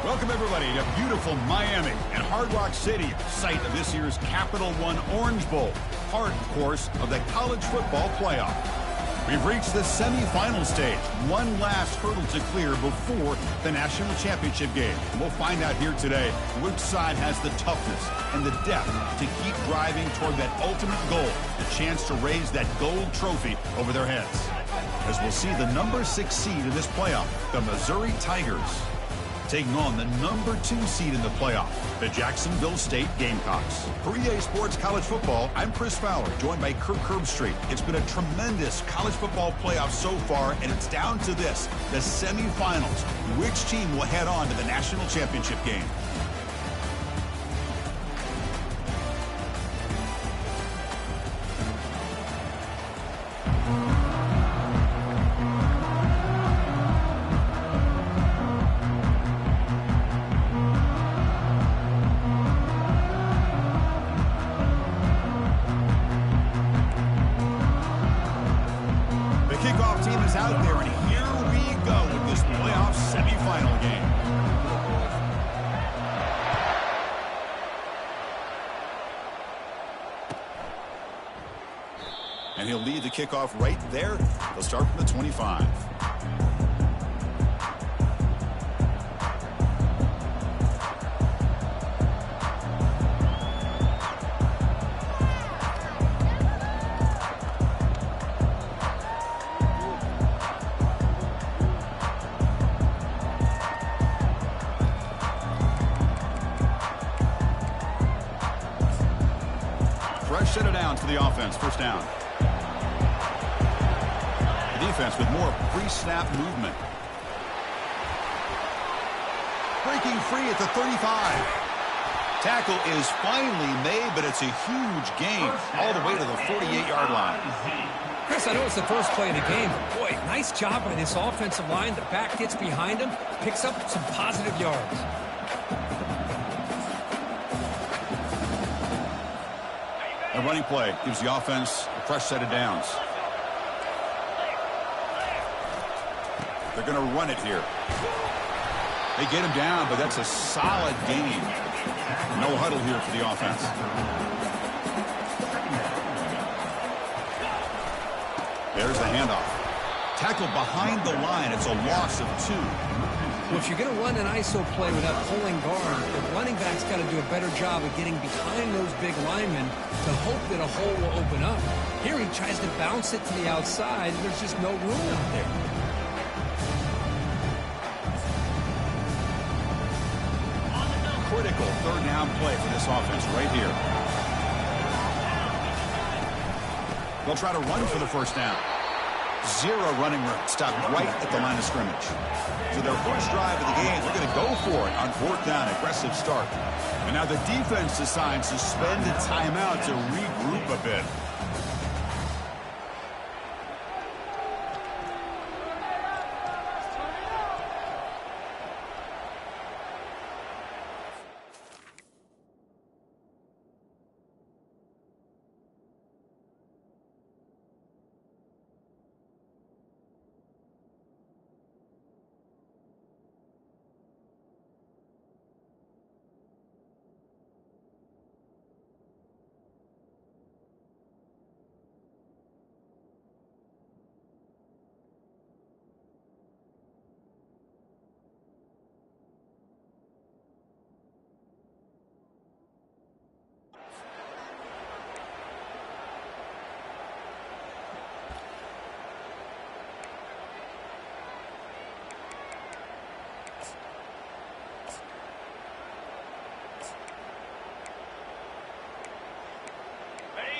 Welcome, everybody, to beautiful Miami and Hard Rock City, site of this year's Capital One Orange Bowl, part, of course, of the college football playoff. We've reached the semifinal stage, one last hurdle to clear before the national championship game. And we'll find out here today which side has the toughness and the depth to keep driving toward that ultimate goal, the chance to raise that gold trophy over their heads. As we'll see the number 6 seed in this playoff, the Missouri Tigers, taking on the number 2 seed in the playoff, the Jacksonville State Gamecocks. For EA Sports College Football, I'm Chris Fowler, joined by Kirk Herbstreit. It's been a tremendous college football playoff so far, and it's down to this, the semifinals. Which team will head on to the national championship game? Kickoff team is out there, and here we go with this playoff semifinal game. And he'll lead the kickoff right there. They'll start from the 25. Set it down to the offense, first down. The defense with more pre-snap movement. Breaking free at the 35. Tackle is finally made, but it's a huge gain all the way to the 48-yard line. Chris, I know it's the first play of the game, but boy, nice job by this offensive line. The back gets behind him, picks up some positive yards. A running play gives the offense a fresh set of downs. They're going to run it here. They get him down, but that's a solid gain. No huddle here for the offense. There's the handoff. Tackle behind the line. It's a loss of 2. Well, if you're going to run an ISO play without pulling guard, the running back's got to do a better job of getting behind those big linemen to hope that a hole will open up. Here he tries to bounce it to the outside, and there's just no room out there. Critical third down play for this offense right here. They'll try to run for the first down. 0 running room. Stopped right at the line of scrimmage. So their first drive of the game, they're going to go for it on 4th down. Aggressive start. And now the defense decides to spend a timeout to regroup a bit.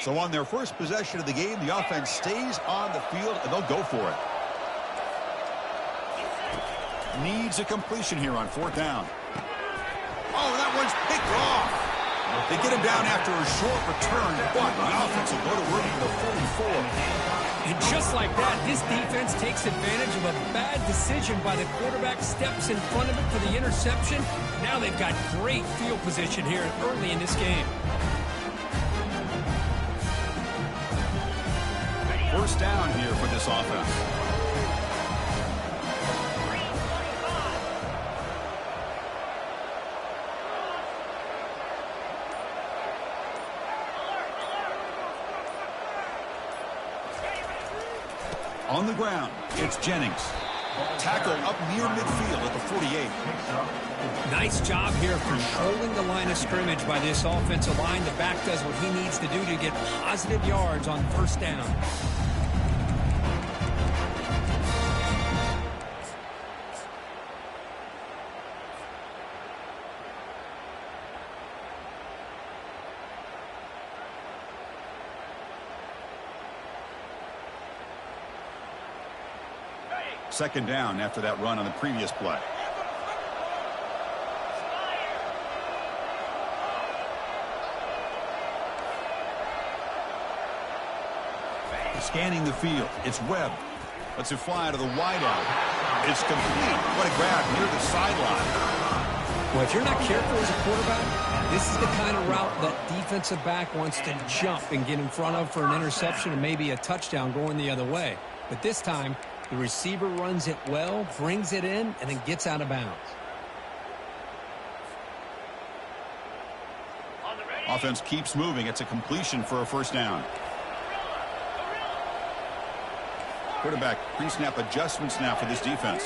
So on their first possession of the game, the offense stays on the field, and they'll go for it. Needs a completion here on 4th down. Oh, that one's picked off. They get him down after a short return, but the offense will go to work at the 44. And just like that, this defense takes advantage of a bad decision by the quarterback, steps in front of it for the interception. Now they've got great field position here early in this game. First down here for this offense. On the ground, it's Jennings. Tackle up near midfield at the 48. Nice job here controlling the line of scrimmage by this offensive line. The back does what he needs to do to get positive yards on first down. Second down after that run on the previous play. Scanning the field. It's Webb. Lets it fly to the wideout. It's complete. What a grab near the sideline. Well, if you're not careful as a quarterback, this is the kind of route that defensive back wants to jump and get in front of for an interception and maybe a touchdown going the other way. But this time, the receiver runs it well, brings it in, and then gets out of bounds. Offense keeps moving. It's a completion for a first down. Quarterback pre-snap adjustments now for this defense.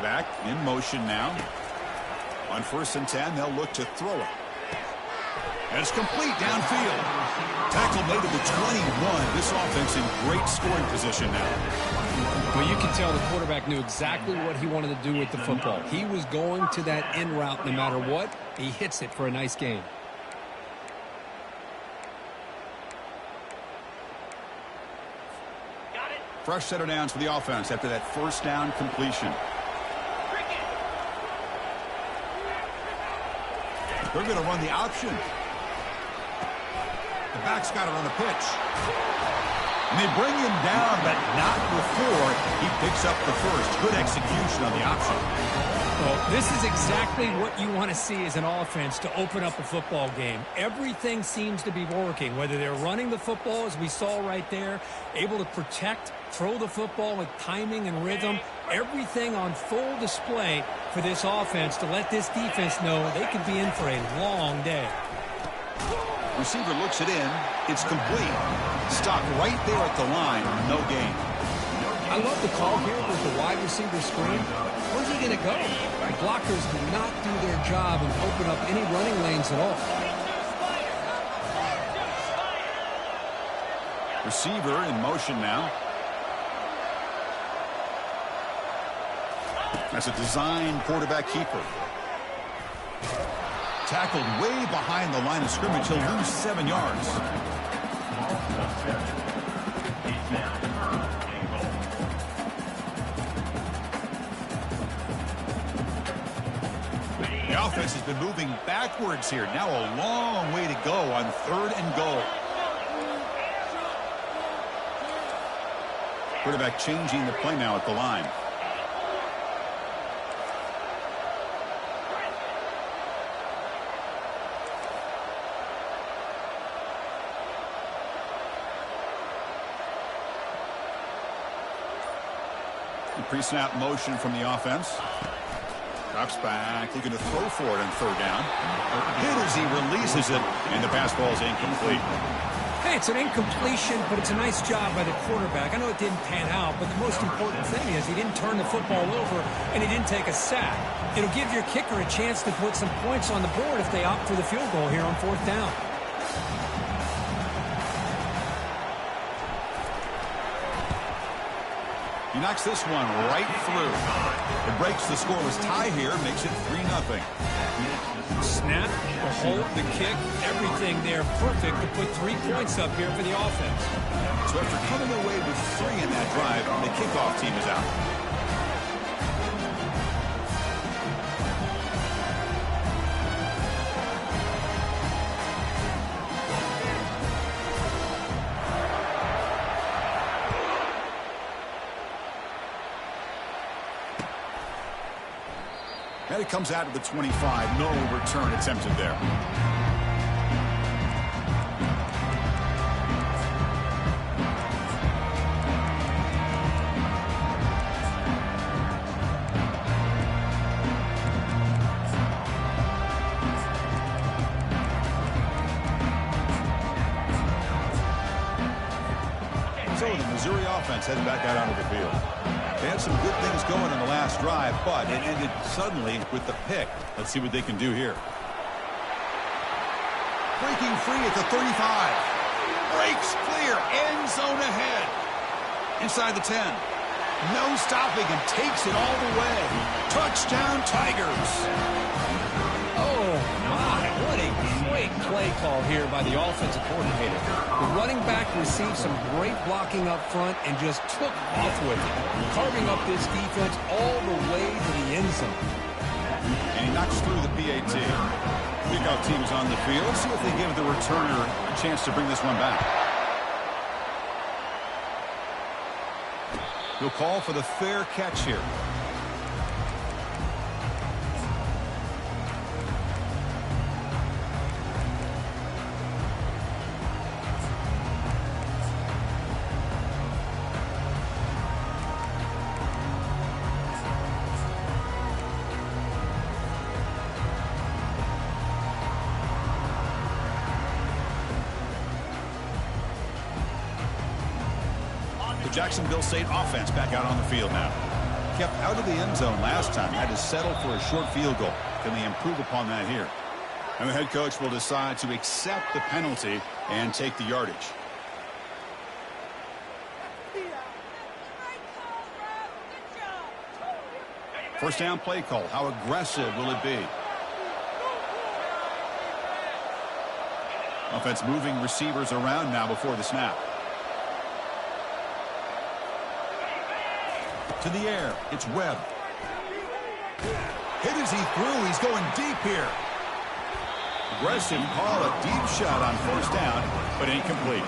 Back in motion now. On 1st and 10, they'll look to throw it. And it's complete downfield. Tackle made at the 21. This offense in great scoring position now. Well, you can tell the quarterback knew exactly what he wanted to do with the football. He was going to that in route no matter what. He hits it for a nice gain. Fresh set of downs for the offense after that first down completion. They're going to run the option. The back's got it on the pitch. And they bring him down, but not before he picks up the first. Good execution on the option. Well, this is exactly what you want to see as an offense to open up a football game. Everything seems to be working, whether they're running the football, as we saw right there, able to protect, throw the football with timing and rhythm. Everything on full display for this offense to let this defense know they could be in for a long day. Receiver looks it in. It's complete. Stop right there at the line. No gain. I love the call here with the wide receiver screen. Where's he going to go? The blockers do not do their job and open up any running lanes at all. Receiver in motion now. That's a design quarterback keeper. Tackled way behind the line of scrimmage. He'll lose 7 yards. The offense has been moving backwards here. Now a long way to go on 3rd and goal. Quarterback changing the play now at the line. Pre-snap motion from the offense. Drops back, looking to throw for it on 3rd down. Hit as he releases it, and the pass ball is incomplete. Hey, it's an incompletion, but it's a nice job by the quarterback. I know it didn't pan out, but the most important thing is he didn't turn the football over, and he didn't take a sack. It'll give your kicker a chance to put some points on the board if they opt for the field goal here on 4th down. He knocks this one right through. It breaks the scoreless tie here, makes it 3-0. Snap, the hold, the kick, everything there perfect to put 3 points up here for the offense. So after coming away with 3 in that drive, the kickoff team is out. And it comes out of the 25. No return attempted there. the Missouri offense heading back out onto the field. They had some good things going in the last drive, but it ended suddenly with the pick. Let's see what they can do here. Breaking free at the 35. Breaks clear. End zone ahead. Inside the 10. No stopping and takes it all the way. Touchdown, Tigers. Oh, my. What a great play call here by the offensive coordinator. The running back received some great blocking up front and just took off with it, carving up this defense all the way to the end zone. And he knocks through the PAT. Kickoff team is on the field. See if they give the returner a chance to bring this one back. He'll call for the fair catch here. Jacksonville State offense back out on the field now. Kept out of the end zone last time. Had to settle for a short field goal. Can they improve upon that here? And the head coach will decide to accept the penalty and take the yardage. First down play call. How aggressive will it be? Offense moving receivers around now before the snap. To the air. It's Webb. Hit as he threw. He's going deep here. Aggressive call. A deep shot on first down, but incomplete.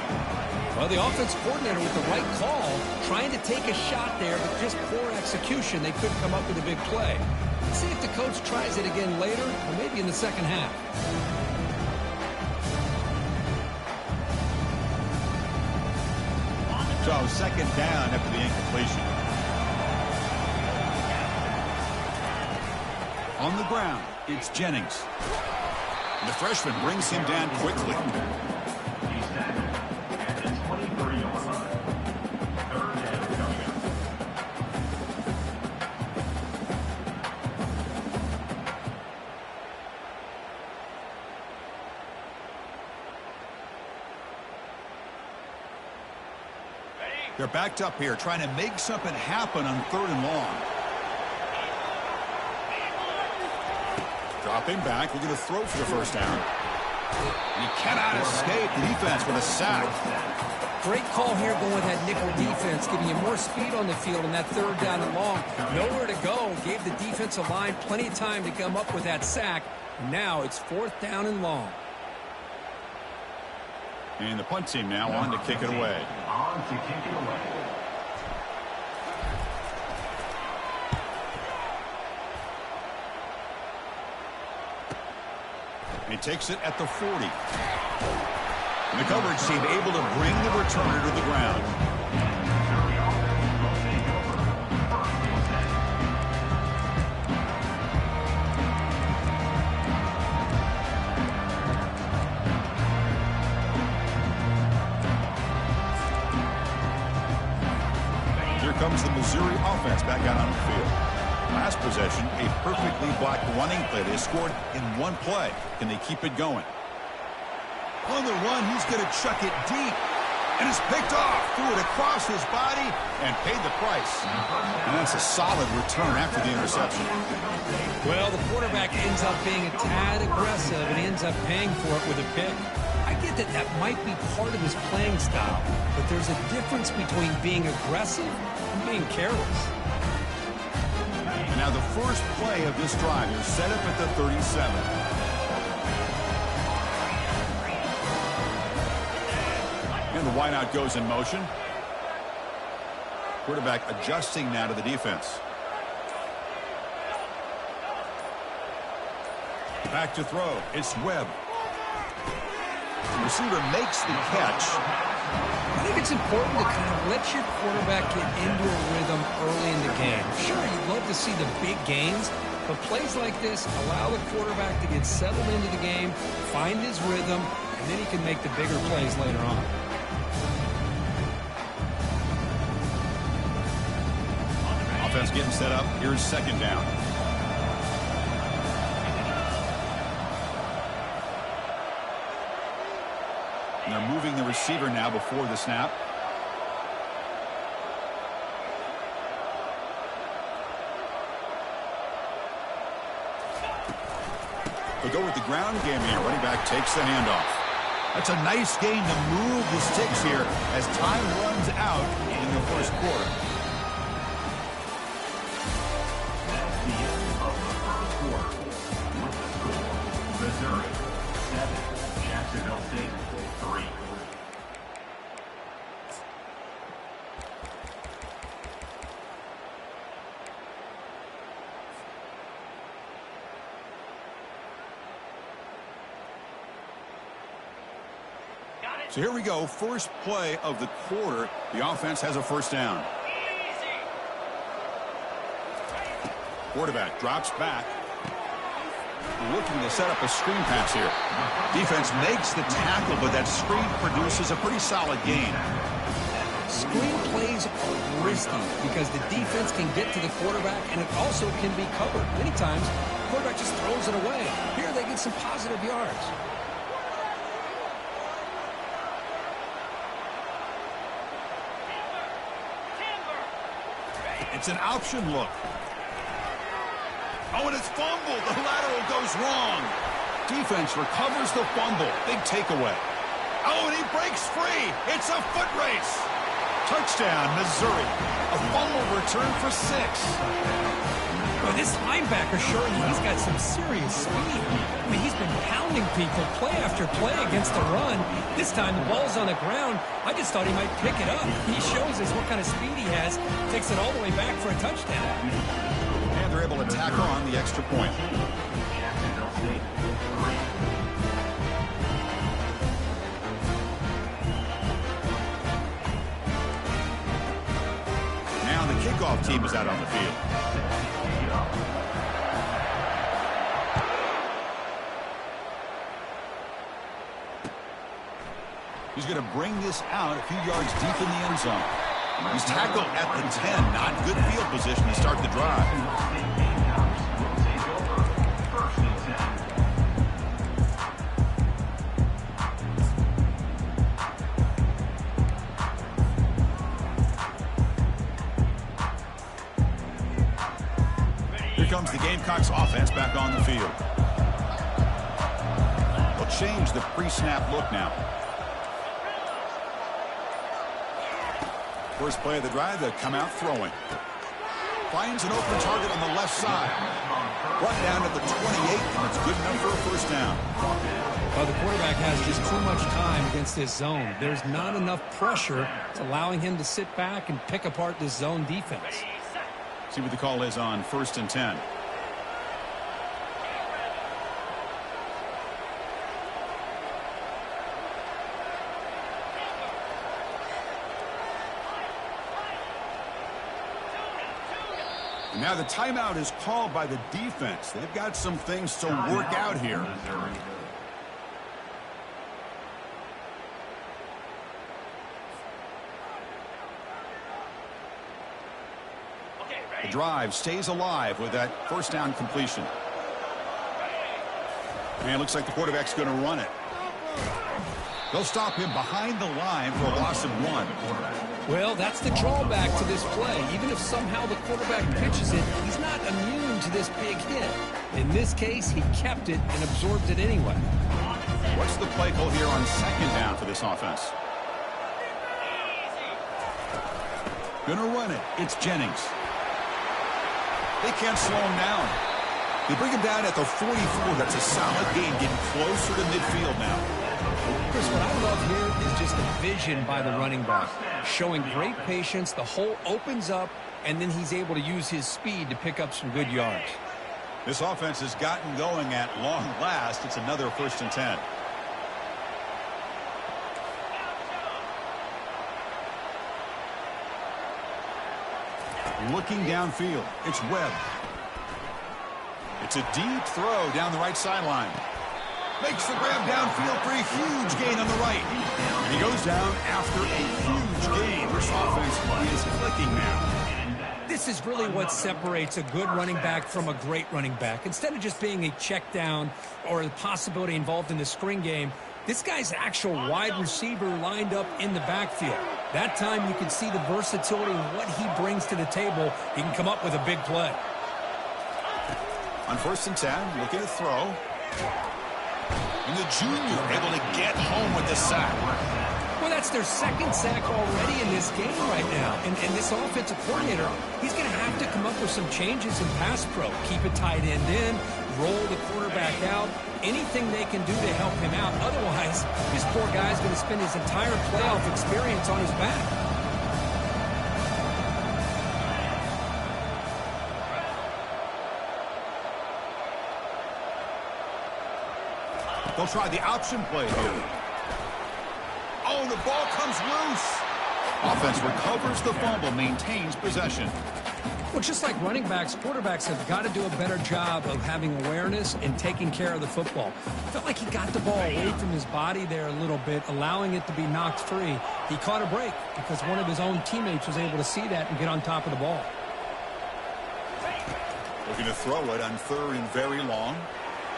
Well, the offense coordinator with the right call, trying to take a shot there, but just poor execution. They couldn't come up with a big play. Let's see if the coach tries it again later, or maybe in the second half. So second down after the incompletion. On the ground, it's Jennings. And the freshman brings him down quickly. They're backed up here, trying to make something happen on 3rd and long. Dropping back, we're going to throw for the first down. And he cannot escape the defense with a sack. Great call here going with that nickel defense, giving you more speed on the field on that 3rd down and long. Nowhere to go. Gave the defensive line plenty of time to come up with that sack. And now it's 4th down and long. And the punt team now on to kick it away. He takes it at the 40. And the coverage team able to bring the returner to the ground. Here comes the Missouri offense back out on the field. Last possession, a perfectly blocked running play. They scored in one play. Can they keep it going? On the run, he's going to chuck it deep. And it's picked off. Threw it across his body and paid the price. And that's a solid return after the interception. Well, the quarterback ends up being a tad aggressive and he ends up paying for it with a pick. I get that that might be part of his playing style, but there's a difference between being aggressive and being careless. And now the first play of this drive is set up at the 37. And the wideout goes in motion. Quarterback adjusting now to the defense. Back to throw. It's Webb. The receiver makes the catch. I think it's important to kind of let your quarterback get into a rhythm early in the game. Sure, you'd love to see the big gains, but plays like this allow the quarterback to get settled into the game, find his rhythm, and then he can make the bigger plays later on. Offense getting set up. Here's second down. And they're moving the receiver now before the snap. They'll go with the ground game here. Running back takes the handoff. That's a nice gain to move the sticks here as time runs out in the first quarter. That's the end of the first quarter. With the score, Missouri 7, Jacksonville State 3. So here we go, first play of the quarter. The offense has a first down. Quarterback drops back. Looking to set up a screen pass here. Defense makes the tackle, but that screen produces a pretty solid gain. Screen plays are risky because the defense can get to the quarterback, and it also can be covered. Many times, the quarterback just throws it away. Here they get some positive yards. It's an option look. Oh, and it's fumbled. The lateral goes wrong. Defense recovers the fumble. Big takeaway. Oh, and he breaks free. It's a foot race. Touchdown, Missouri. A fumble return for 6. Well, this linebacker showing he's got some serious speed. I mean, he's been pounding people play after play against the run. This time the ball's on the ground. I just thought he might pick it up. He shows us what kind of speed he has. Takes it all the way back for a touchdown. And they're able to tack on the extra point. Jacksonville State 3. Now the kickoff team is out on the field. He's going to bring this out a few yards deep in the end zone. He's tackled at the 10. Not good field position to start the drive. Here comes the Gamecocks offense back on the field. They'll change the pre-snap look now. First play of the drive, they come out throwing. Finds an open target on the left side. Brought down at the 28, and it's good enough for a first down. Well, the quarterback has just too much time against this zone. There's not enough pressure. It's allowing him to sit back and pick apart this zone defense. See what the call is on 1st and 10. Now the timeout is called by the defense. They've got some things to work out here. The drive stays alive with that first down completion. And it looks like the quarterback's going to run it. They'll stop him behind the line for a loss of 1. Well, that's the drawback to this play. Even if somehow the quarterback pitches it, he's not immune to this big hit. In this case, he kept it and absorbed it anyway. What's the play call here on second down for this offense? Gonna run it. It's Jennings. They can't slow him down. They bring him down at the 44. That's a solid gain, getting closer to midfield now. Chris, what I love here is just the vision by the running back. Showing great patience, the hole opens up, and then he's able to use his speed to pick up some good yards. This offense has gotten going at long last. It's another 1st and 10. Looking downfield, it's Webb. It's a deep throw down the right sideline. Makes the grab downfield for a huge gain on the right. And he goes down after a huge gain. This offense is clicking now. This this is really what separates a good running back from a great running back. Instead of just being a check down or the possibility involved in the screen game, this guy's actual wide receiver lined up in the backfield. That time you can see the versatility and what he brings to the table. He can come up with a big play. On 1st and 10, looking to throw. And the junior able to get home with the sack. Well, that's their second sack already in this game right now. And this offensive coordinator, he's going to have to come up with some changes in pass pro. Keep a tight end in, roll the quarterback out, anything they can do to help him out. Otherwise, this poor guy's going to spend his entire playoff experience on his back. They'll try the option play here. Oh, the ball comes loose. Offense recovers the fumble, maintains possession. Well, just like running backs, quarterbacks have got to do a better job of having awareness and taking care of the football. Felt like he got the ball away from his body there a little bit, allowing it to be knocked free. He caught a break because one of his own teammates was able to see that and get on top of the ball. Looking to throw it on 3rd and very long.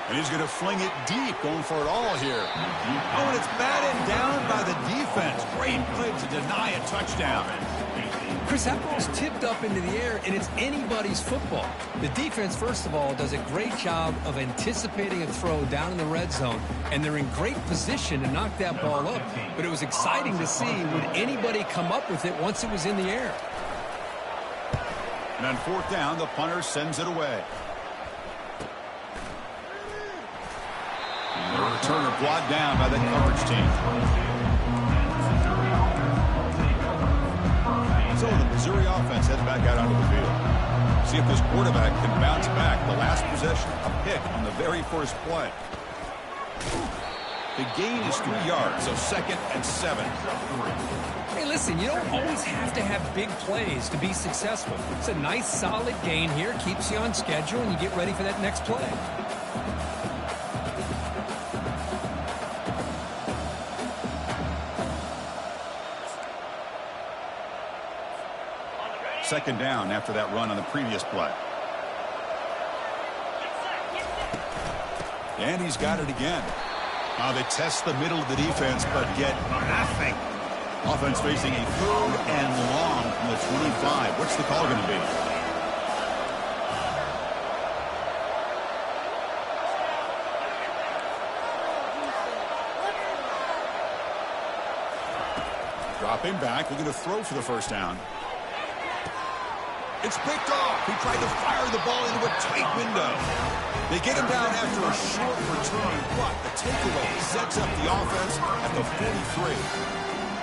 And he's going to fling it deep, going for it all here. Oh, and it's batted down by the defense. Great play to deny a touchdown. Chris, that ball's tipped up into the air, and it's anybody's football. The defense, first of all, does a great job of anticipating a throw down in the red zone, and they're in great position to knock that ball up. But it was exciting to see, would anybody come up with it once it was in the air? And on 4th down, the punter sends it away. The returner brought down by the coverage team. So the Missouri offense heads back out onto the field. See if this quarterback can bounce back. The last possession, a pick on the very first play. The gain is 3 yards, so 2nd and 7. Hey, listen, you don't always have to have big plays to be successful. It's a nice, solid gain here. Keeps you on schedule, and you get ready for that next play. Second down after that run on the previous play. And he's got it again. They test the middle of the defense, but get nothing. Offense facing a 3rd and long from the 25. What's the call going to be? Dropping back, looking to throw for the 1st down. It's picked off. He tried to fire the ball into a tight window. They get him down after a short return, but the takeaway sets up the offense at the 43.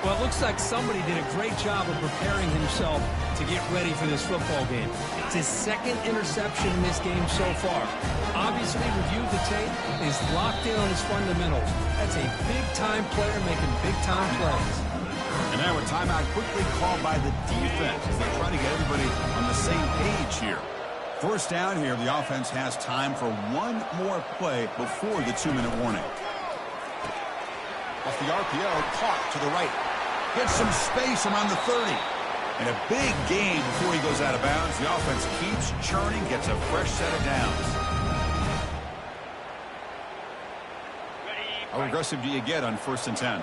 Well, it looks like somebody did a great job of preparing himself to get ready for this football game. It's his 2nd interception in this game so far. Obviously, reviewed the tape, is locked in on his fundamentals. That's a big-time player making big-time plays. And now a timeout quickly called by the defense as they're trying to get everybody on the same page here. 1st down here, the offense has time for one more play before the 2-minute warning. Off the RPO, caught to the right. Gets some space around the 30. And a big gain before he goes out of bounds. The offense keeps churning, gets a fresh set of downs. How aggressive do you get on 1st and 10?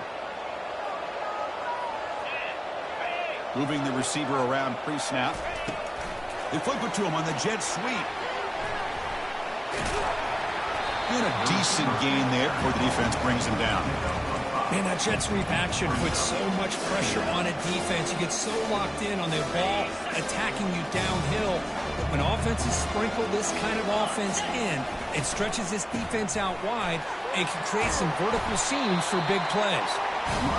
Moving the receiver around pre-snap. They flip it to him on the jet sweep. And a decent gain there before the defense brings him down. Man, that jet sweep action puts so much pressure on a defense. You get so locked in on the ball attacking you downhill. But when offenses sprinkle this kind of offense in, it stretches this defense out wide and can create some vertical seams for big plays.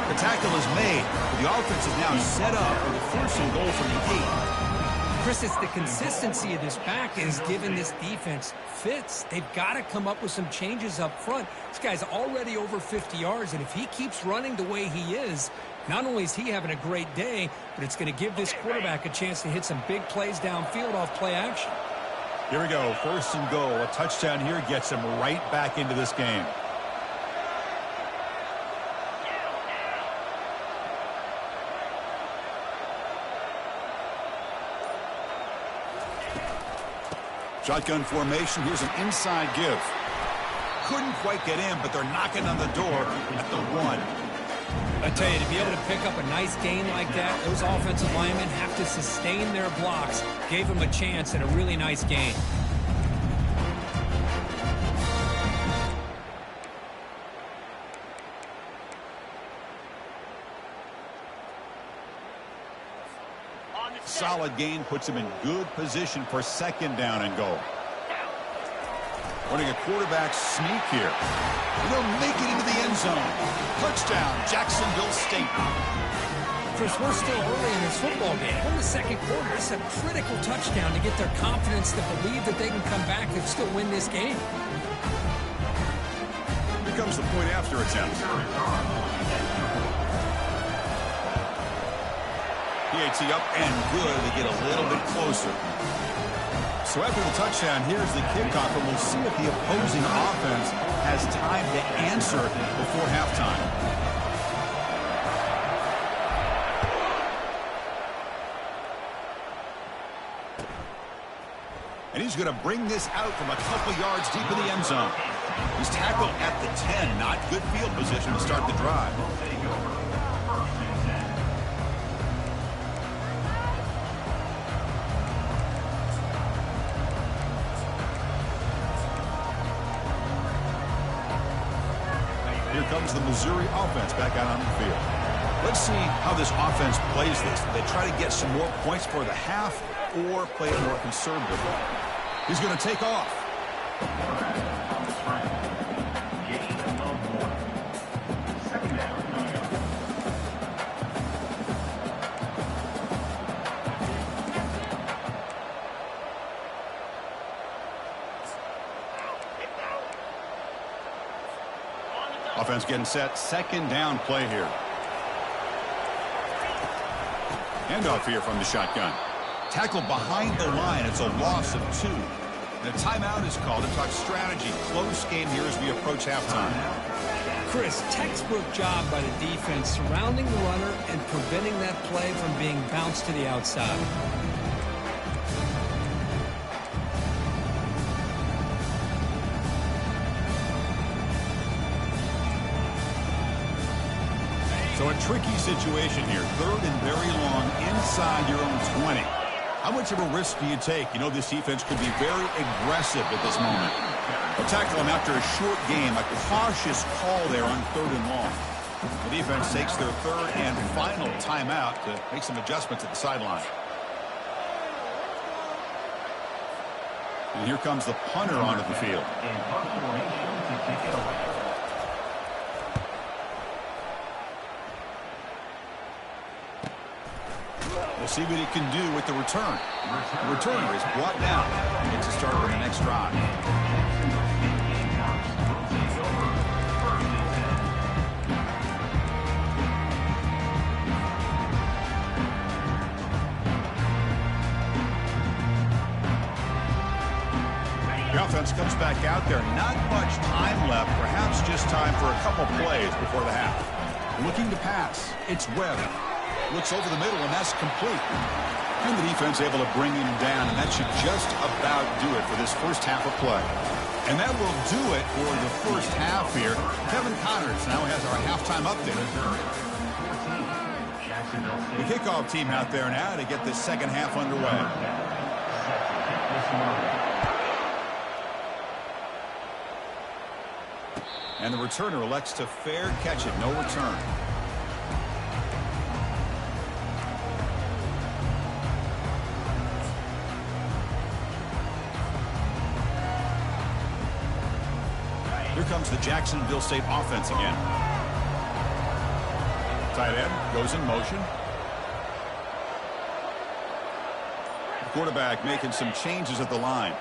The tackle is made, but the offense is now set up for the 1st and goal from the 8. Chris, it's the consistency of this back is giving this defense fits. They've got to come up with some changes up front. This guy's already over 50 yards, and if he keeps running the way he is, not only is he having a great day, but it's going to give this quarterback a chance to hit some big plays downfield off play action. Here we go, 1st and goal. A touchdown here gets him right back into this game. Shotgun formation. Here's an inside give. Couldn't quite get in, but they're knocking on the door at the 1. I tell you, to be able to pick up a nice gain like that, those offensive linemen have to sustain their blocks. Gave them a chance at a really nice gain. Solid gain puts him in good position for 2nd down and goal. Running a quarterback sneak here. They'll make it into the end zone. Touchdown, Jacksonville State. Chris, we're still early in this football game. We're in the 2nd quarter. It's a critical touchdown to get their confidence to believe that they can come back and still win this game. Here comes the point after attempt. PAT up and good to get a little bit closer. So after the touchdown, here's the kickoff, and we'll see if the opposing offense has time to answer before halftime. And he's going to bring this out from a couple yards deep in the end zone. He's tackled at the 10. Not good field position to start the drive. Here comes the Missouri offense back out on the field. Let's see how this offense plays this. They try to get some more points for the half or play it more conservatively. He's going to take off. Offense getting set. 2nd down play here. Handoff here from the shotgun. Tackle behind the line. It's a loss of 2. And a timeout is called to talk strategy. Close game here as we approach halftime. Chris, textbook job by the defense surrounding the runner and preventing that play from being bounced to the outside. So a tricky situation here. 3rd and very long inside your own 20. How much of a risk do you take? You know this defense could be very aggressive at this moment. They'll tackle him after a short game. A cautious call there on 3rd and long. The defense takes their 3rd and final timeout to make some adjustments at the sideline. And here comes the punter onto the field. We'll see what he can do with the return. The returner is brought down. He gets a start on the next drive. The offense comes back out there. Not much time left. Perhaps just time for a couple plays before the half. Looking to pass. It's Webb. Looks over the middle, and that's complete. And the defense able to bring him down, and that should just about do it for this first half of play. And that will do it for the first half here. Kevin Connors now has our halftime update. The kickoff team out there now to get this second half underway. And the returner elects to fair catch it. No return. Here comes the Jacksonville State offense again. Tight end goes in motion. The quarterback making some changes at the line.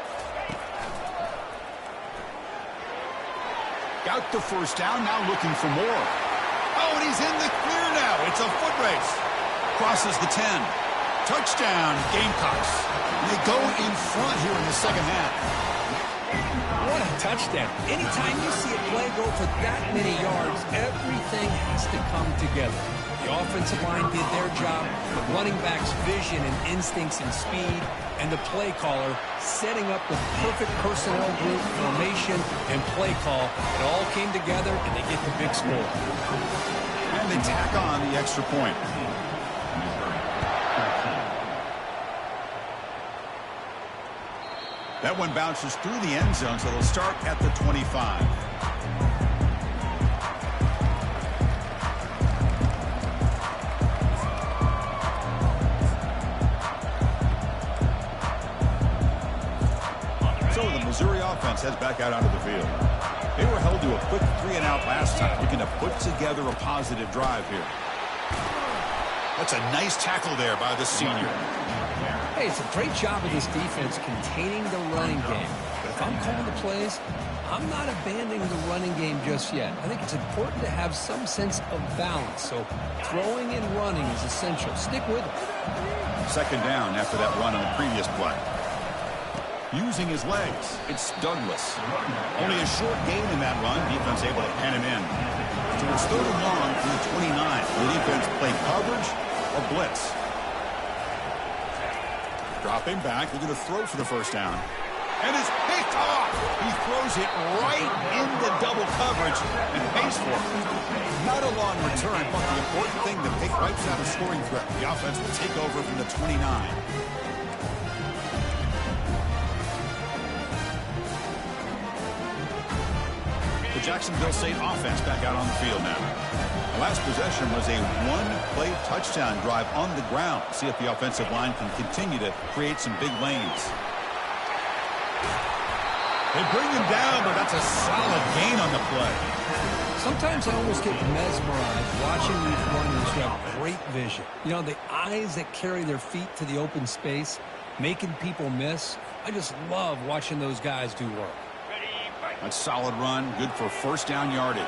Got the first down, now looking for more. Oh, and he's in the clear now. It's a foot race. Crosses the 10. Touchdown, Gamecocks. And they go in front here in the second half. What a touchdown. Anytime you see a play go for that many yards, everything has to come together. The offensive line did their job, the running back's vision and instincts and speed, and the play caller setting up the perfect personnel group, formation, and play call. It all came together, and they get the big score. And they tack on the extra point. That one bounces through the end zone, so they'll start at the 25. So the Missouri offense heads back out onto the field. They were held to a quick 3-and-out last time, looking to put together a positive drive here. That's a nice tackle there by the senior. Hey, it's a great job of this defense containing the running game. But if I'm calling the plays, I'm not abandoning the running game just yet. I think it's important to have some sense of balance. So throwing and running is essential. Stick with it. Second down after that run on the previous play. Using his legs, it's Douglas. Only a short gain in that run. Defense able to pen him in. So it's third and long from the 29. The defense play coverage or blitz. Dropping back, looking to throw for the first down. And it's picked off. He throws it right into double coverage and pays for it. Not a long return, but the important thing, the pick wipes out a scoring threat. The offense will take over from the 29. The Jacksonville State offense back out on the field now. The last possession was a one-play touchdown drive on the ground. See if the offensive line can continue to create some big lanes. They bring him down, but that's a solid gain on the play. Sometimes I almost get mesmerized watching these runners who have great vision. You know, the eyes that carry their feet to the open space, making people miss. I just love watching those guys do work. A solid run, good for first down yardage.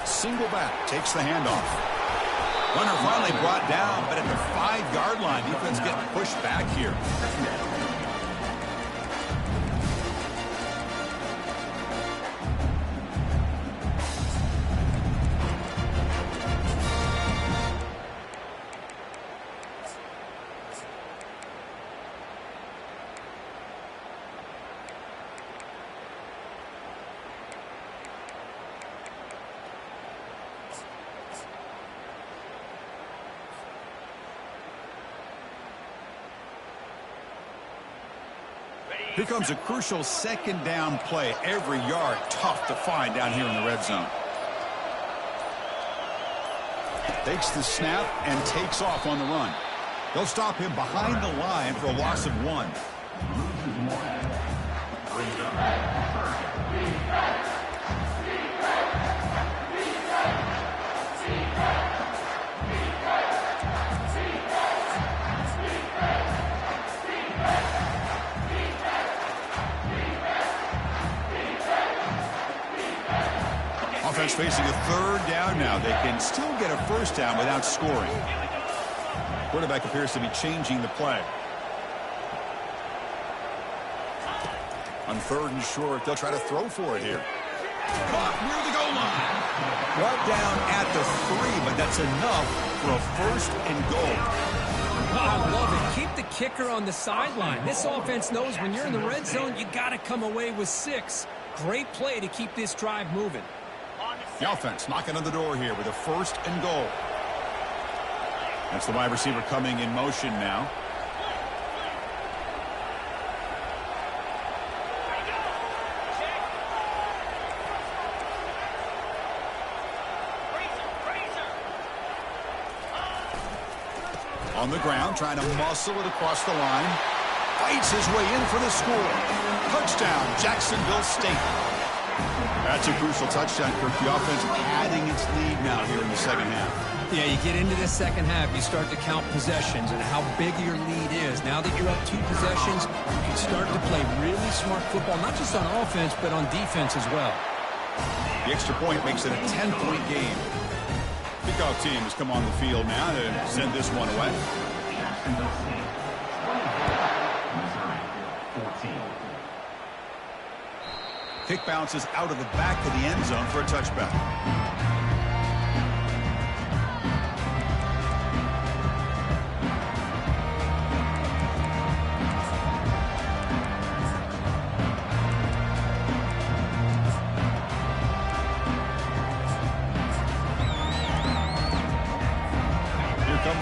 Single back, takes the handoff. Runner finally brought down, but at the 5-yard line, defense getting pushed back here. Here comes a crucial second down play. Every yard tough to find down here in the red zone. Takes the snap and takes off on the run. They'll stop him behind the line for a loss of 1. Offense facing a third down now. They can still get a first down without scoring. Quarterback appears to be changing the play. On third and short, they'll try to throw for it here. Caught near the goal line. Brought down at the 3, but that's enough for a first and goal. Oh, I love it. Keep the kicker on the sideline. This offense knows when you're in the red zone, you got to come away with 6. Great play to keep this drive moving. The offense knocking on the door here with a first and goal. That's the wide receiver coming in motion now. On the ground, trying to muscle it across the line. Fights his way in for the score. Touchdown, Jacksonville State. That's a crucial touchdown, Kirk. The offense padding its lead now here in the second half. Yeah, you get into this second half, you start to count possessions and how big your lead is. Now that you're up 2 possessions, you can start to play really smart football, not just on offense, but on defense as well. The extra point makes it a 10-point game. Kickoff team has come on the field now to send this one away. Jacksonville State, 25, Missouri, 14. Kick bounces out of the back of the end zone for a touchback.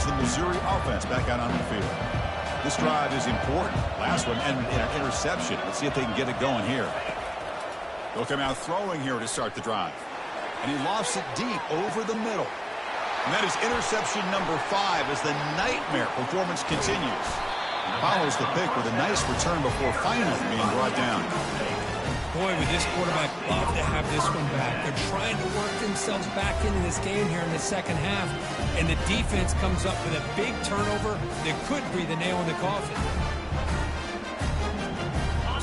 The Missouri offense back out on the field. This drive is important. Last one ended in an interception. Let's see if they can get it going here. They'll come out throwing here to start the drive. And he lofts it deep over the middle. And that is interception number 5 as the nightmare performance continues. Follows the pick with a nice return before finally being brought down. Boy, would this quarterback love to have this one back. They're trying to work themselves back into this game here in the second half, and the defense comes up with a big turnover that could be the nail in the coffin.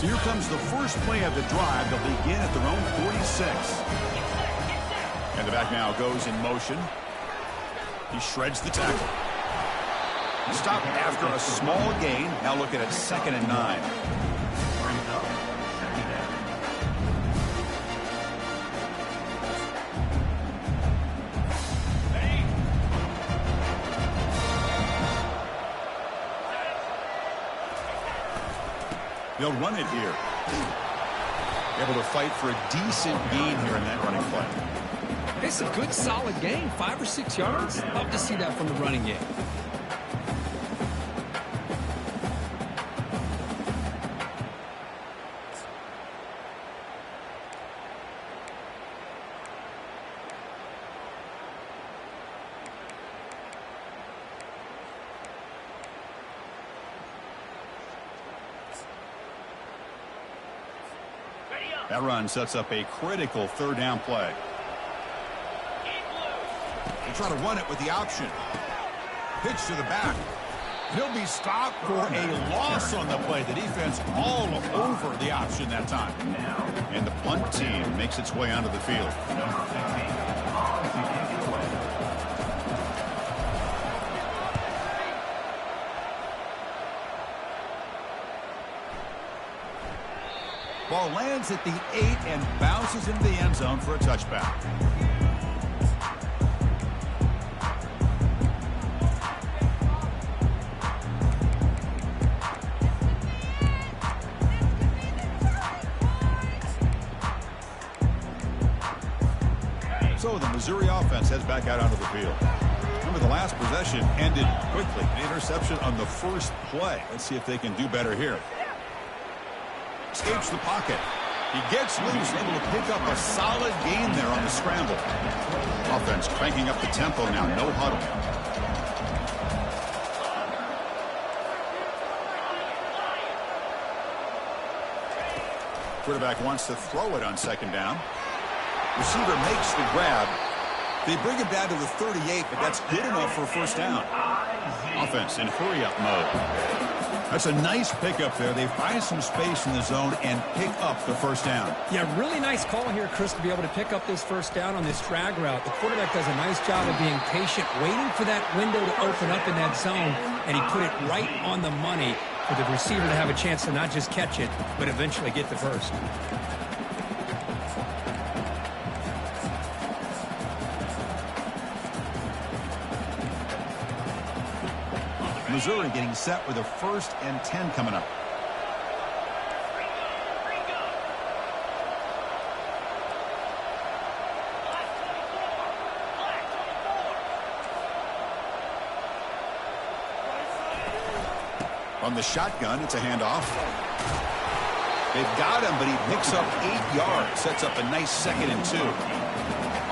So here comes the first play of the drive. They'll begin at their own 46. And the back now goes in motion. He shreds the tackle. Stopped after a small gain. Now look at it, 2nd and 9. They'll run it here. Able to fight for a decent gain here in that running play. It's a good, solid gain, 5 or 6 yards. Love to see that from the running game. That run sets up a critical 3rd down play. They try to run it with the option. Pitch to the back. He'll be stopped for a loss on the play. The defense all over the option that time. And the punt team makes its way onto the field. Ball lands at the 8 and bounces into the end zone for a touchback. So the Missouri offense heads back out onto the field. Remember, the last possession ended quickly. An interception on the first play. Let's see if they can do better here. Escapes the pocket. He gets loose, able to pick up a solid gain there on the scramble. Offense cranking up the tempo now, no huddle. Quarterback wants to throw it on 2nd down. Receiver makes the grab. They bring him down to the 38, but that's good enough for a 1st down. Offense in hurry-up mode. That's a nice pickup there. They find some space in the zone and pick up the 1st down. Yeah, really nice call here, Chris, to be able to pick up this 1st down on this drag route. The quarterback does a nice job of being patient, waiting for that window to open up in that zone, and he put it right on the money for the receiver to have a chance to not just catch it, but eventually get the 1st. Missouri getting set with a 1st and 10 coming up. From the shotgun, it's a handoff. They've got him, but he picks up 8 yards. Sets up a nice 2nd and 2.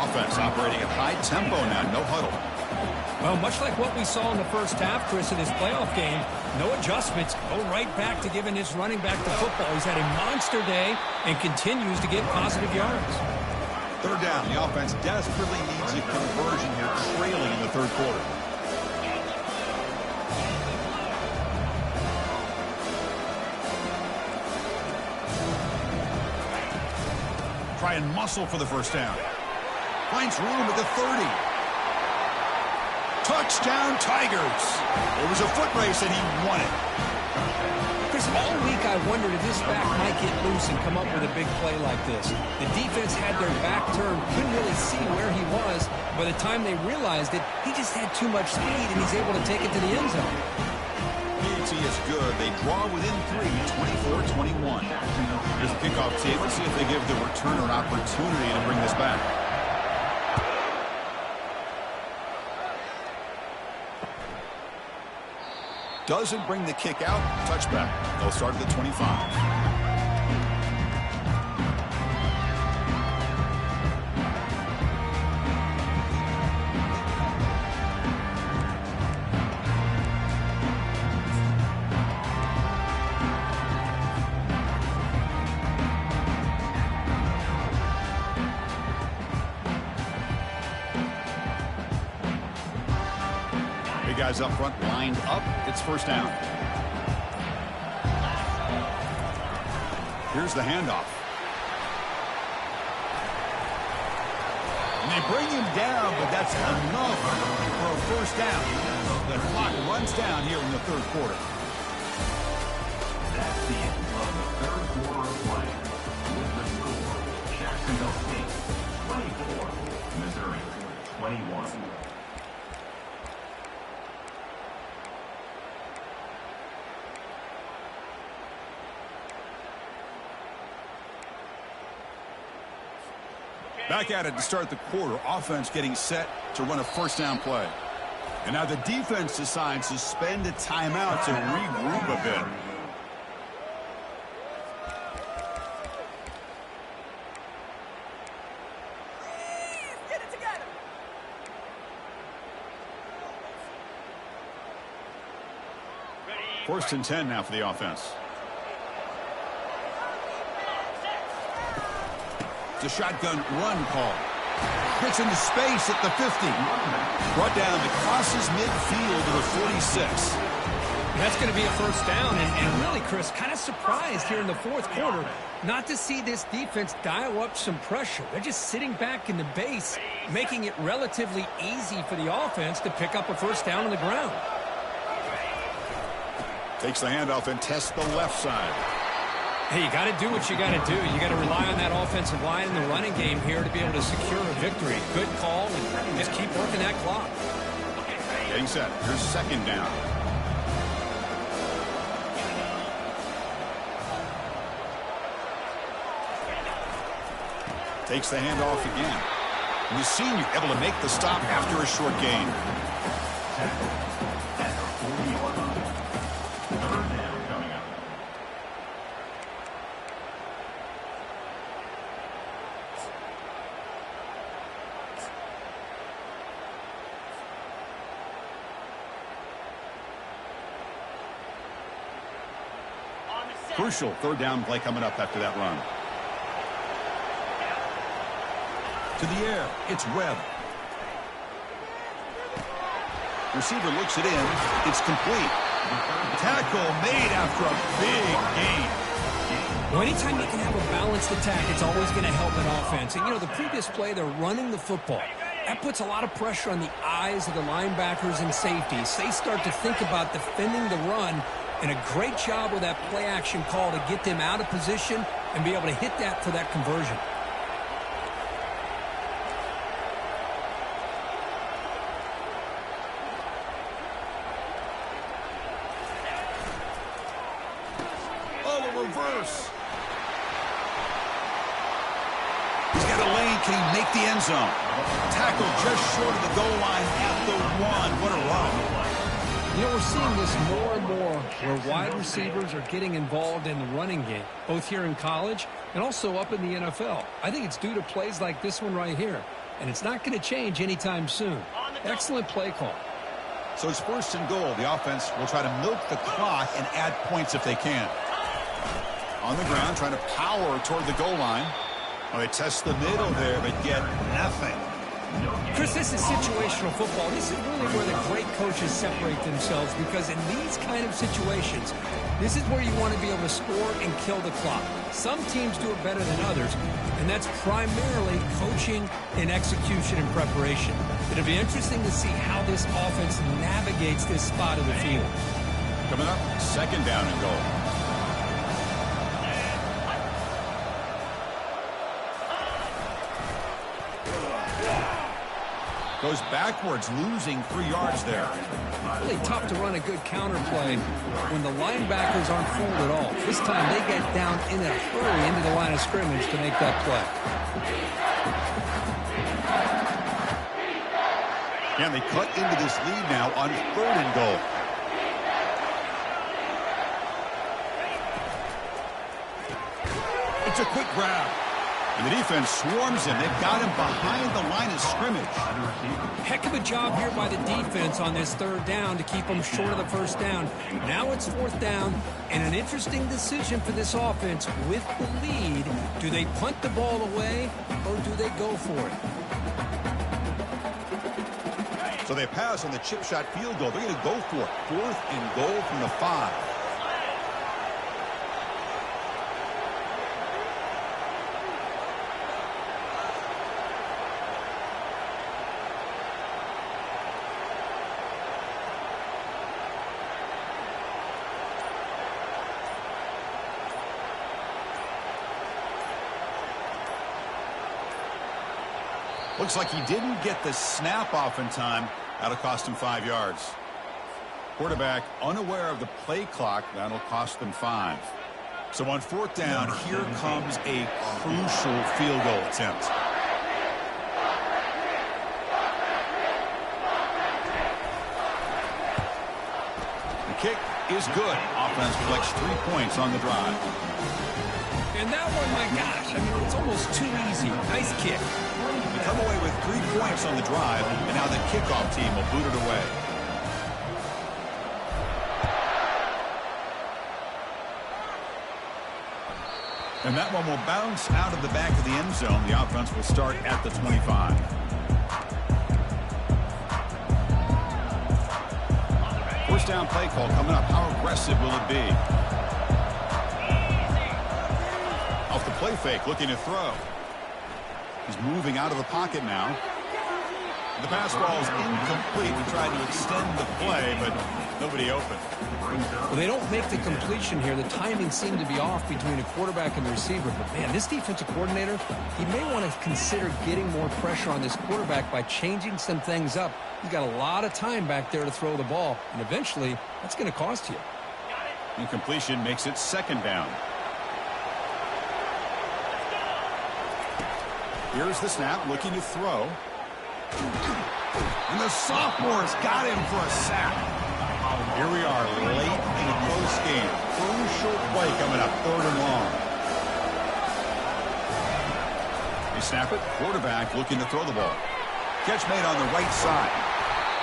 Offense operating at high tempo now, no huddle. Well, much like what we saw in the first half, Chris, in this playoff game, no adjustments. Go right back to giving his running back the football. He's had a monster day and continues to get positive yards. 3rd down. The offense desperately needs a conversion here, trailing in the 3rd quarter. Try and muscle for the 1st down. Finds room at the 30. Touchdown, Tigers. It was a foot race, and he won it. Chris, all week I wondered if this back might get loose and come up with a big play like this. The defense had their back turned, couldn't really see where he was. By the time they realized it, he just had too much speed, and he's able to take it to the end zone. PAT is good. They draw within 3, 24-21. Here's the kickoff team. Let's see if they give the returner an opportunity to bring this back. Doesn't bring the kick out. Touchback. They'll start at the 25. Guys up front lined up. It's first down. Here's the handoff. And they bring him down, but that's enough for a first down. The clock runs down here in the third quarter. That's the end of the third quarter of play. With the score, Jacksonville State 24, Missouri 21. Back at it to start the quarter. Offense getting set to run a first down play. And now the defense decides to spend a timeout to regroup a bit. Get it together. First and 10 now for the offense. It's a shotgun run call. Gets into space at the 50. Brought down to crosses midfield to the 46. That's going to be a first down. And really, Chris, kind of surprised here in the fourth quarter not to see this defense dial up some pressure. They're just sitting back in the base, making it relatively easy for the offense to pick up a first down on the ground. Takes the handoff and tests the left side. Hey, you got to do what you got to do. You got to rely on that offensive line in the running game here to be able to secure a victory. Good call, and just keep working that clock. Getting set. Here's second down. Takes the handoff again. And the senior able to make the stop after a short gain. Crucial third down play coming up after that run. To the air, it's Webb. Receiver looks it in. It's complete. Tackle made after a big gain. Well, anytime you can have a balanced attack, it's always going to help an offense. And, you know, the previous play, they're running the football. That puts a lot of pressure on the eyes of the linebackers and safeties. They start to think about defending the run. And a great job with that play-action call to get them out of position and be able to hit that for that conversion. Oh, a reverse. He's got a lane. Can he make the end zone? Tackle just short of the goal line at the 1. What a run. You know, we're seeing this more and more where wide receivers are getting involved in the running game, both here in college and also up in the NFL. I think it's due to plays like this one right here, and it's not going to change anytime soon. Excellent play call. So it's first and goal. The offense will try to milk the clock and add points if they can. On the ground, trying to power toward the goal line. Well, they test the middle there, but get nothing. Chris, this is situational football. This is really where the great coaches separate themselves, because in these kind of situations, this is where you want to be able to score and kill the clock. Some teams do it better than others, and that's primarily coaching and execution and preparation. It'll be interesting to see how this offense navigates this spot of the field. Coming up, second down and goal. Goes backwards, losing 3 yards there. Really tough to run a good counter play when the linebackers aren't fooled at all. This time they get down in a hurry into the line of scrimmage to make that play. And they cut into this lead now on 3rd and goal. It's a quick grab. And the defense swarms him. They've got him behind the line of scrimmage. Heck of a job here by the defense on this 3rd down to keep them short of the 1st down. Now it's 4th down, and an interesting decision for this offense. With the lead, do they punt the ball away or do they go for it? So they pass on the chip shot field goal. They're going to go for it. 4th and goal from the 5. Looks like he didn't get the snap off in time. That'll cost him 5 yards. Quarterback unaware of the play clock. That'll cost them 5. So on 4th down, here comes a crucial field goal attempt. The kick is good. Offense collects 3 points on the drive. And that one, my gosh, I mean, it's almost too easy. Nice kick. They come away with 3 points on the drive, and now the kickoff team will boot it away. And that one will bounce out of the back of the end zone. The offense will start at the 25. First down play call coming up. How aggressive will it be? Off the play fake, looking to throw. He's moving out of the pocket now. The pass ball is incomplete. We tried to extend the play, but nobody open. Well, they don't make the completion here. The timing seemed to be off between a quarterback and the receiver. But, man, this defensive coordinator, he may want to consider getting more pressure on this quarterback by changing some things up. He's got a lot of time back there to throw the ball, and eventually that's going to cost you. Incompletion makes it 2nd down. Here's the snap, looking to throw. And the sophomore's got him for a sack. Here we are, late in a close game. Crucial play coming up, 3rd and long. They snap it. Quarterback looking to throw the ball. Catch made on the right side.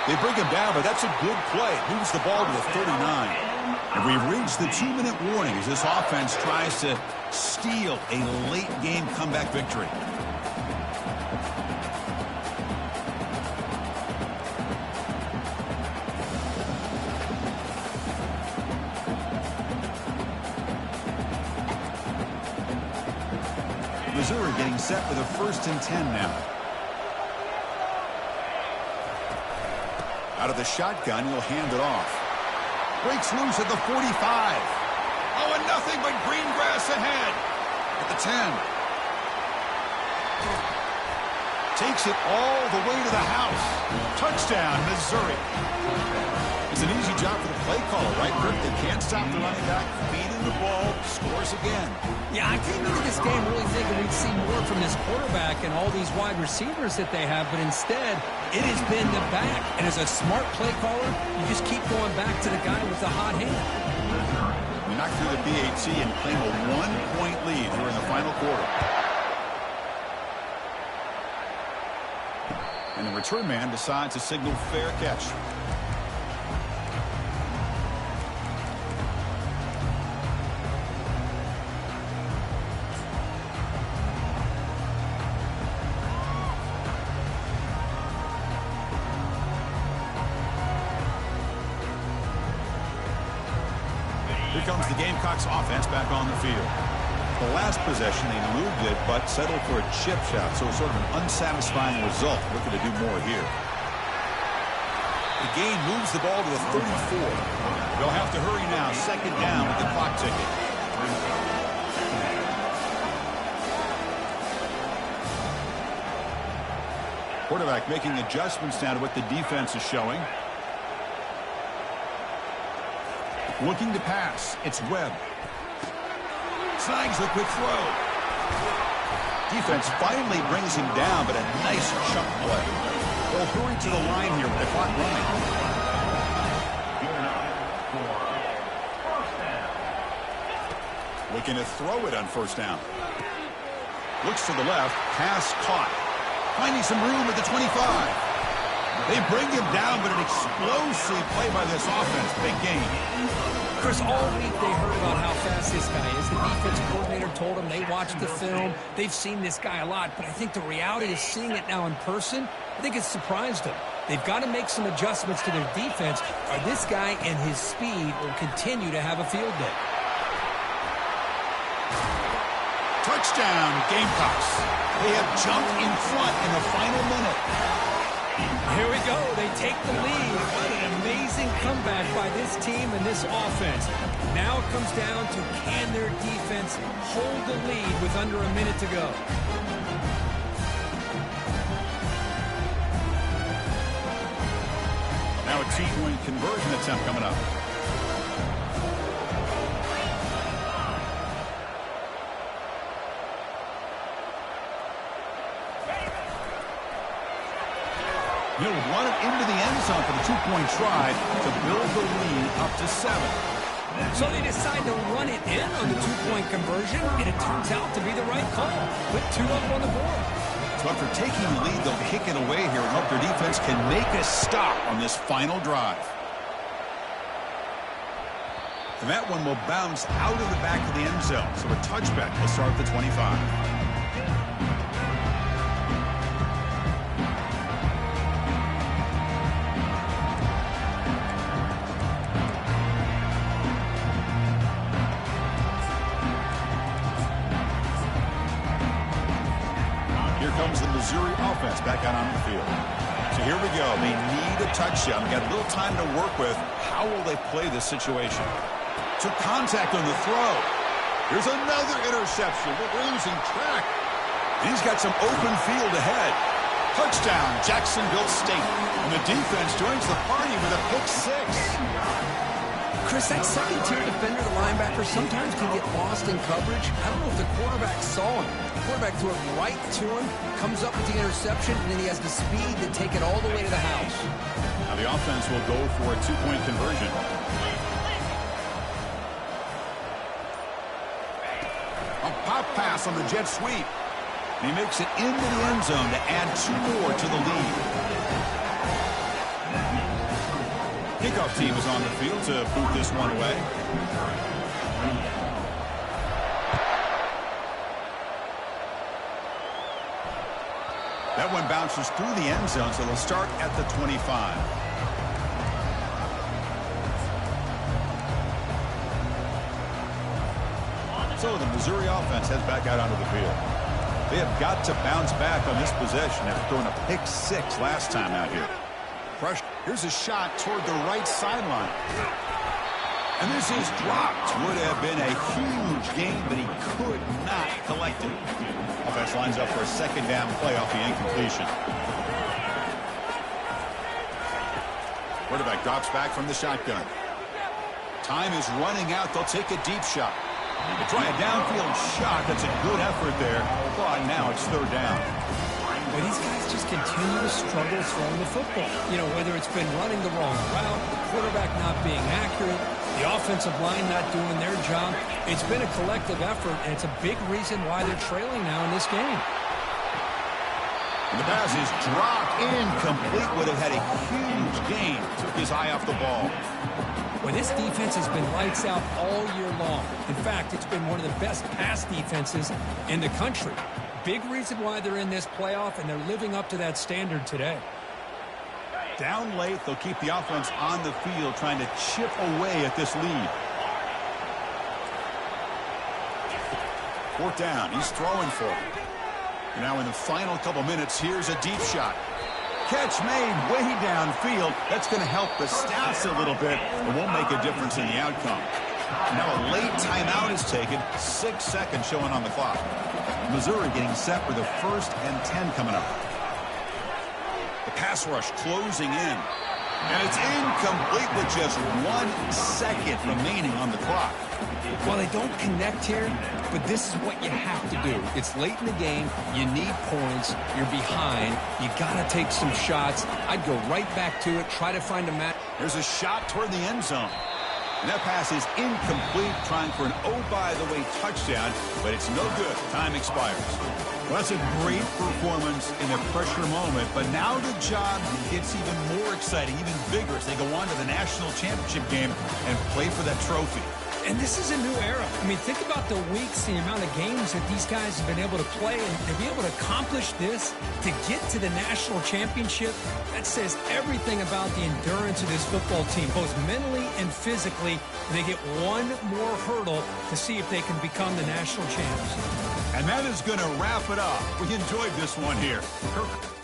They bring him down, but that's a good play. Moves the ball to the 39. And we've reached the 2-minute warning as this offense tries to steal a late game comeback victory. Missouri getting set for the 1st and 10 now. Out of the shotgun, he'll hand it off. Breaks loose at the 45. Oh, and nothing but green grass ahead. At the 10. Takes it all the way to the house. Touchdown, Missouri. It's an easy job for the play caller, right, Kirk? They can't stop the running back. Feeding the ball. Scores again. Yeah, I came into this game really thinking we'd see more from this quarterback and all these wide receivers that they have, but instead, it has been the back. And as a smart play caller, you just keep going back to the guy with the hot hand. We knock through the BAT and claim a 1-point lead here in the final quarter. And the return man decides to signal fair catch. Here comes the Gamecocks offense back on the field. The last possession, they moved it, but settled for a chip shot, so sort of an unsatisfying result. Looking to do more here. The gain moves the ball to the 34. They'll have to hurry now. 2nd down with the clock ticking. Quarterback making adjustments now to what the defense is showing. Looking to pass. It's Webb. Snags the quick throw. Defense finally brings him down, but a nice chunk play. They'll hurry to the line here with the clock running. Looking to throw it on first down. Looks to the left. Pass caught. Finding some room at the 25. They bring him down, but an explosive play by this offense. Big gain. Chris, all week they heard about how fast this guy is. The defense coordinator told them they watched the film. They've seen this guy a lot, but I think the reality is seeing it now in person, I think it's surprised them. They've got to make some adjustments to their defense, or this guy and his speed will continue to have a field day. Touchdown, Gamecocks. They have jumped in front in the final minute. Here we go. They take the lead. What an amazing comeback by this team and this offense. Now it comes down to can their defense hold the lead with under a minute to go. Now a 2-point conversion attempt coming up. He'll run it into the end zone for the 2-point try to build the lead up to 7. So they decide to run it in on the 2-point conversion, and it turns out to be the right call. Put 2 up on the board. So after taking the lead, they'll kick it away here and hope their defense can make a stop on this final drive. And that one will bounce out of the back of the end zone. So a touchback will start at the 25. Comes the Missouri offense back out on the field. So here we go. They need a touchdown. Got a little time to work with. How will they play this situation? Took contact on the throw. Here's another interception. We're losing track. And he's got some open field ahead. Touchdown, Jacksonville State. And the defense joins the party with a pick 6. Chris, that second-tier defender, the linebacker, sometimes can get lost in coverage. I don't know if the quarterback saw him. The quarterback threw it right to him, comes up with the interception, and then he has the speed to take it all the way to the house. Now the offense will go for a 2-point conversion. A pop pass on the jet sweep. And he makes it into the end zone to add 2 more to the lead. Kickoff team is on the field to boot this one away. That one bounces through the end zone, so they'll start at the 25. So the Missouri offense heads back out onto the field. They have got to bounce back on this possession after throwing a pick 6 last time out here. Pressure. Here's a shot toward the right sideline. And this is dropped. Would have been a huge gain, but he could not collect it. Offense lines up for a second down play off the incompletion. Quarterback drops back from the shotgun. Time is running out. They'll take a deep shot. They try a downfield shot. That's a good effort there. But now it's 3rd down. Well, these guys just continue to struggle throwing the football. You know, whether it's been running the wrong route, the quarterback not being accurate, the offensive line not doing their job. It's been a collective effort, and it's a big reason why they're trailing now in this game. And the pass is dropped incomplete. Would have had a huge gain. Took his eye off the ball. Well, this defense has been lights out all year long. In fact, it's been one of the best pass defenses in the country. Big reason why they're in this playoff, and they're living up to that standard today. Down late, they'll keep the offense on the field trying to chip away at this lead. 4th down. He's throwing for it. Now in the final couple minutes, here's a deep shot. Catch made way downfield. That's going to help the stats a little bit. It won't make a difference in the outcome. Now a late timeout is taken. 6 seconds showing on the clock. Missouri getting set for the 1st and 10 coming up. The pass rush closing in. And it's incomplete with just 1 second remaining on the clock. Well, they don't connect here, but this is what you have to do. It's late in the game. You need points. You're behind. You got to take some shots. I'd go right back to it, try to find a match. There's a shot toward the end zone. And that pass is incomplete, trying for an oh-by-the-way touchdown, but it's no good. Time expires. Well, that's a great performance in a pressure moment, but now the job gets even more exciting, even bigger as they go on to the national championship game and play for that trophy. And this is a new era. I mean, think about the weeks, the amount of games that these guys have been able to play, and to be able to accomplish this, to get to the national championship, that says everything about the endurance of this football team, both mentally and physically. And they get one more hurdle to see if they can become the national champs. And that is going to wrap it up. We enjoyed this one here. Kirk.